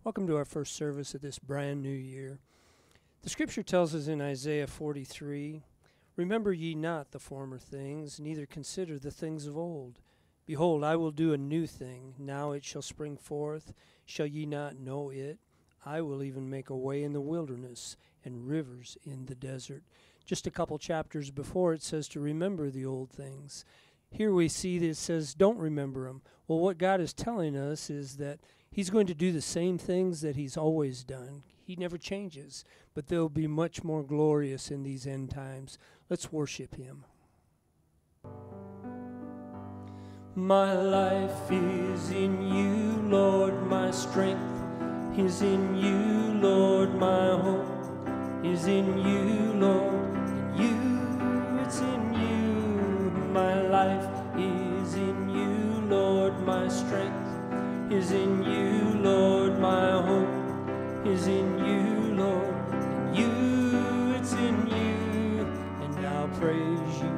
Welcome to our first service of this brand new year. The scripture tells us in Isaiah 43, "Remember ye not the former things, neither consider the things of old. Behold, I will do a new thing. Now it shall spring forth. Shall ye not know it? I will even make a way in the wilderness and rivers in the desert." Just a couple chapters before it says to remember the old things. Here we see that it says don't remember them. Well, what God is telling us is that He's going to do the same things that He's always done. He never changes, but they'll be much more glorious in these end times. Let's worship Him. My life is in you, Lord, my strength is in you, Lord, my hope is in you, Lord, in you, it's in you. My life is in you, Lord, my strength is in you, Lord, my hope is in you, Lord, in you, it's in you, and I'll praise you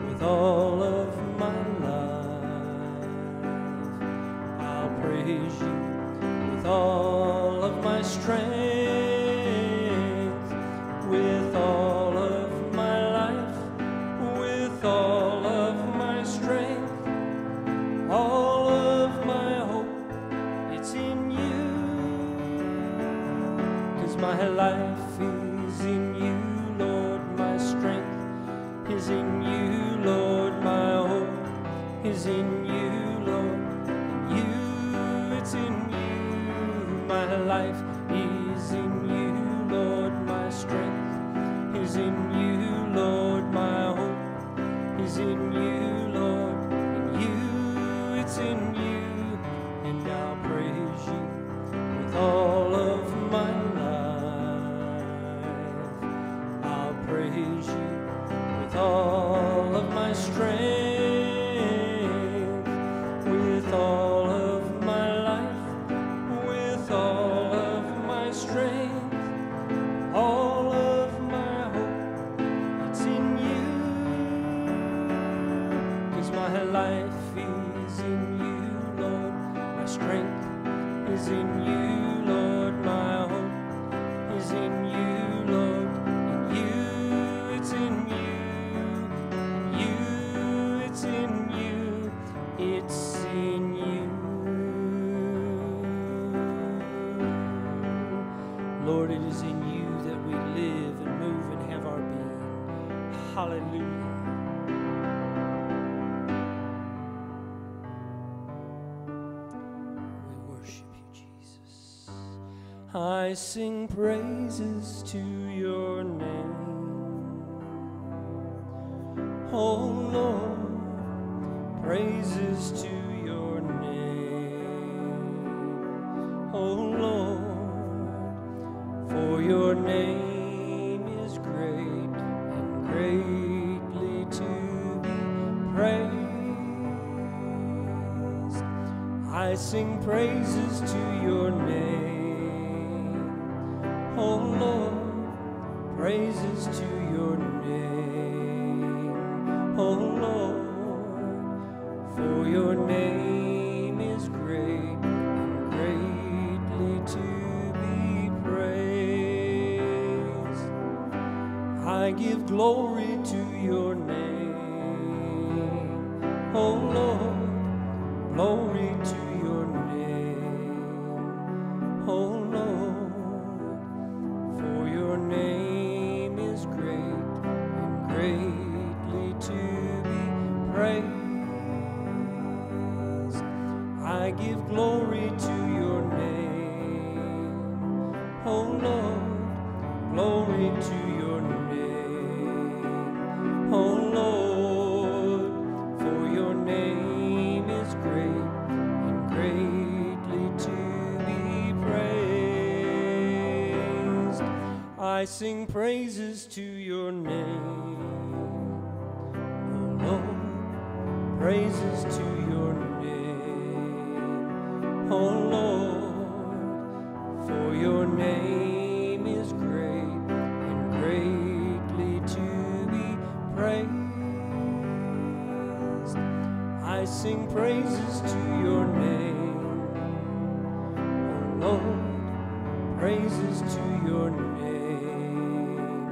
with all of my life. I'll praise you with all of my strength, with all of my life, with all of my strength, all of my hope. In you, 'cause my life is in you, Lord, my strength is in you, Lord, my hope is in you, Lord, in you, it's in you. My life is in you, Lord, my strength is in you, Lord, my hope is in you, Lord, in you, it's in you. And I'll praise you with all of my life. I'll praise you with all of my strength, with all of my life, with all of my strength, all of my hope, it's in you, 'cause my life is in you, Lord. My strength is in you, Lord, my hope is in you, Lord, in you, it's in you, it's in you, it's in you. Lord, it is in you that we live and move and have our being. Hallelujah. I sing praises to your name, oh Lord, praises to your name, oh Lord, for your name is great and greatly to be praised. I sing praises to your name, oh Lord, praises to your name, oh Lord, for your name is great and greatly to be praised. I give glory to your name, oh Lord, glory to your name, oh Lord. Your name is great and greatly to be praised. I give glory to your name, oh Lord, glory to your name, oh Lord, for your name is great and greatly to be praised. I sing praises to your name, oh Lord, praises to your name, oh Lord, for your name is great and greatly to be praised. I sing praises to your name, oh Lord, praises to your name,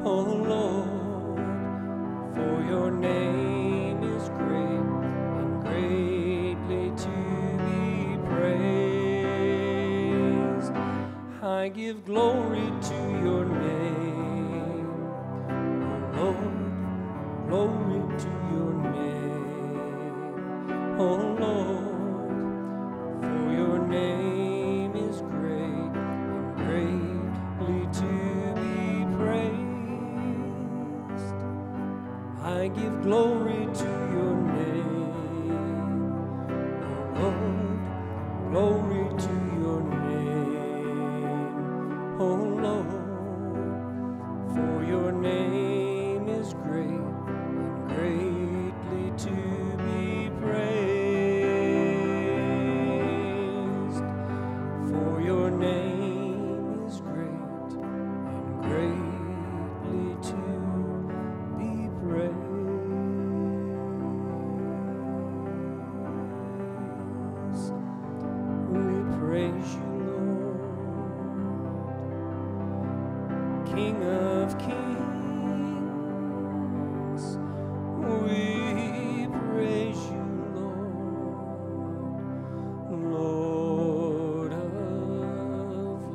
oh Lord, for your name is great and greatly to be praised. I give glory to your name, oh Lord, glory to your name, oh Lord, for your name is great and greatly to be praised. I give glory to your name, oh Lord, glory to your name, oh Lord, for your name is great and greatly to be praised. For your name is great and greatly to be praised. We praise you, Lord, King of kings. We praise you, Lord, Lord of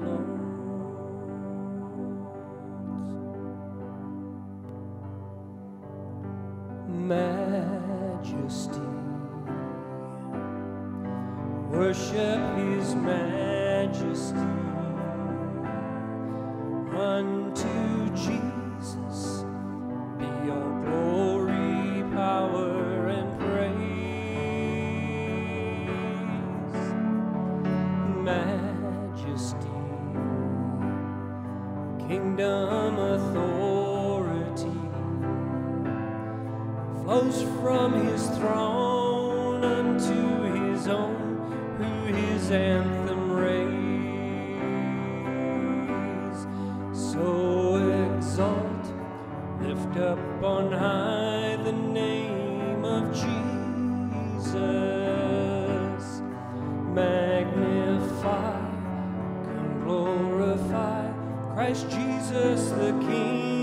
lords. Majesty, worship his majesty. Unto Jesus be all glory, power, and praise. Majesty, kingdom, authority flows from his throne unto his own, who his anthem raise. So exalt, lift up on high the name of Jesus. Magnify, come glorify Christ Jesus the King.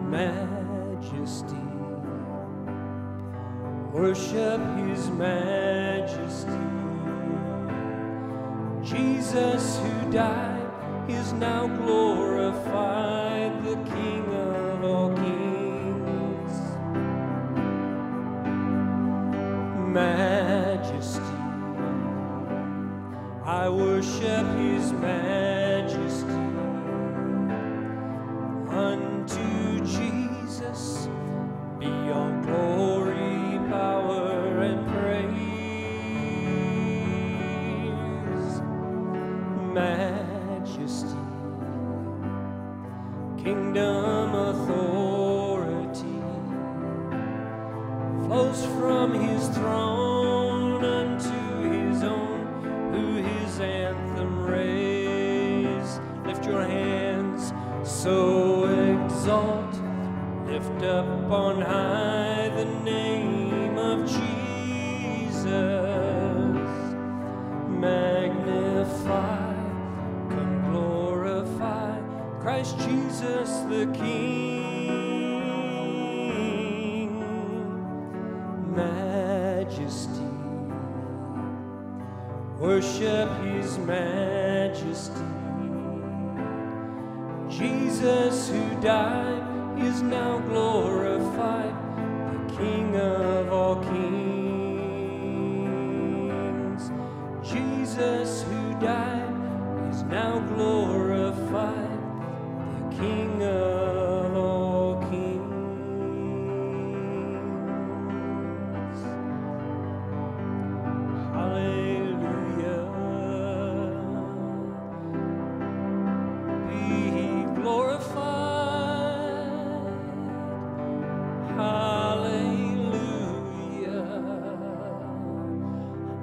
Majesty, worship his majesty. Jesus who died is now glorified, the King of all kings. Majesty, I worship his majesty. Unto Jesus be all glory, power, and praise. Majesty, kingdom, authority flows from his throne unto his own, who his anthem raise. Lift your hands, so exalt, lift up on high the name of Jesus. Magnify, come glorify Christ Jesus the King. Majesty, worship his majesty. Jesus who died is now glorified, the King of all kings. Jesus who died is now glorified, the King of all kings. Hallelujah. Be glorified. Hallelujah.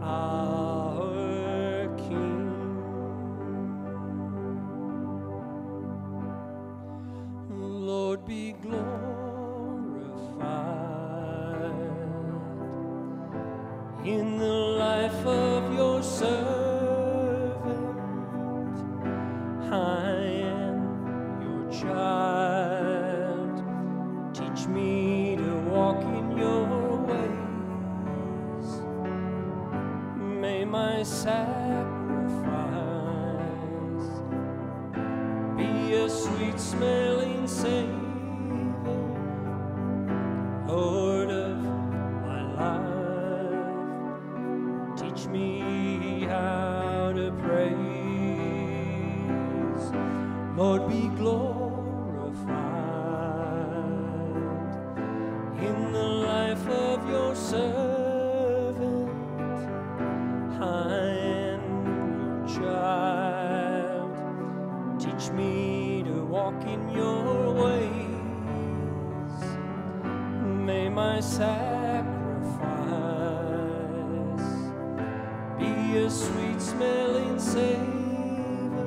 Our King. Lord, be glorified in the life of your servant. sacrifice. Be a sweet smelling savor, Lord of my life. Teach me how to praise. Lord, be glorified in the life of your servant. I am your child. Teach me to walk in your ways. May my sacrifice be a sweet smelling savor,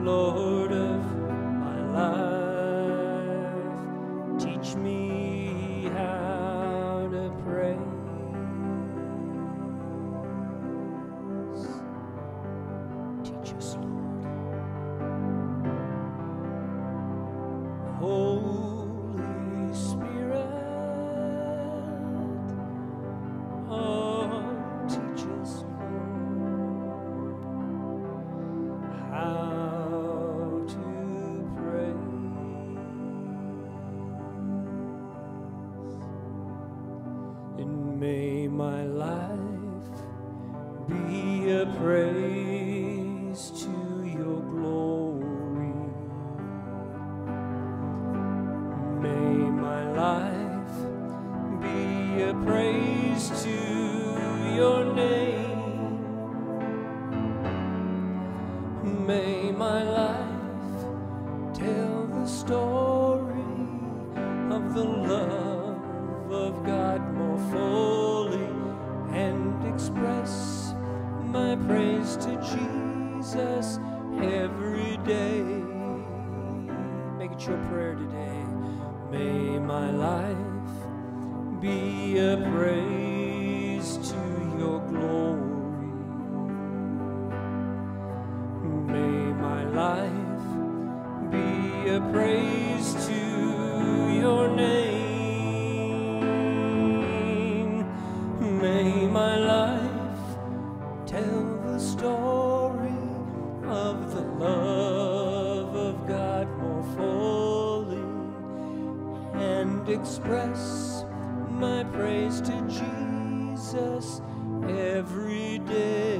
Lord of my life. Teach me how to praise. Teach us, Lord. Holy Spirit, oh, teach us, Lord, how to praise. And may my life be a praise to your glory. May my life be a praise to your name. May my life tell the story of the love of God more fully, and express my praise to Jesus every day. Make it your prayer today. May my life be a praise to your glory. May my life be a praise to your name. May my life tell the story of the love of God more fully, and express my praise to Jesus every day.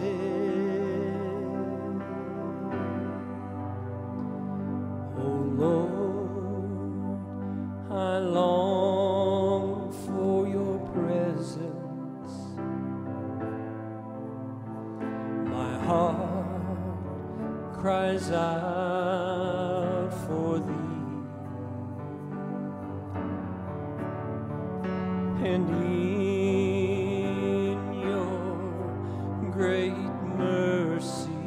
Oh Lord, I long for your presence. My heart cries out for thee. And in your great mercy,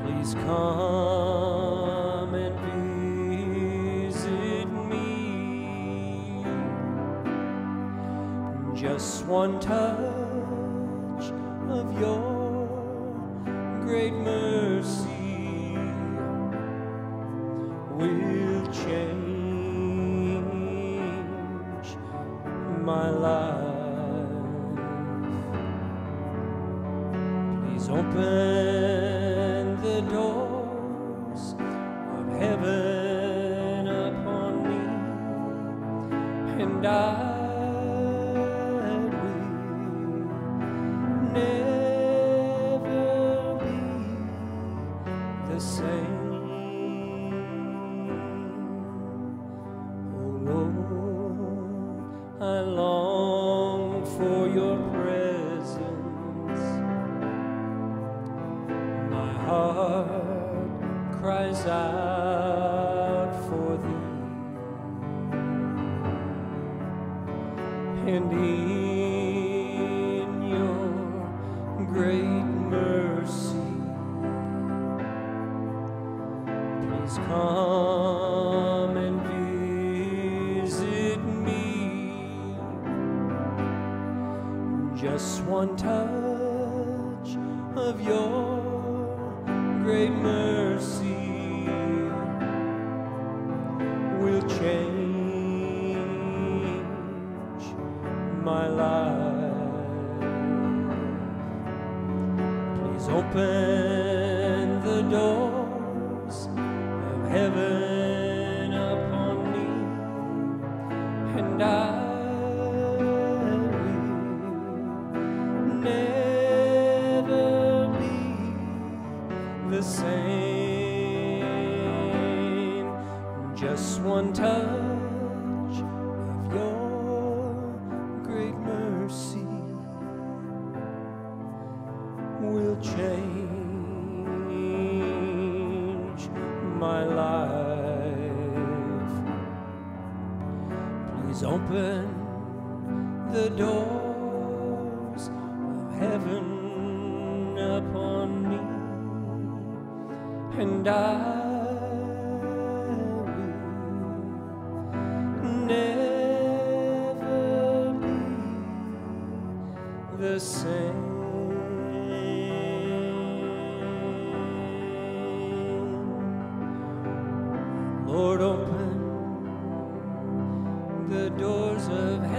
please come and visit me. Just one touch of your great mercy will change my life. Please open the doors of heaven upon me, and I will never be the same. Oh Lord, I long for your presence. My heart cries out for thee. And in your great mercy, please come and visit me. Just one touch of your great mercy will change my life. open the doors of heaven upon me, and I will never be the same. Just one touch of your great mercy will change my life. Please open the doors of heaven upon me, and I will never be the same. Lord, open the doors of heaven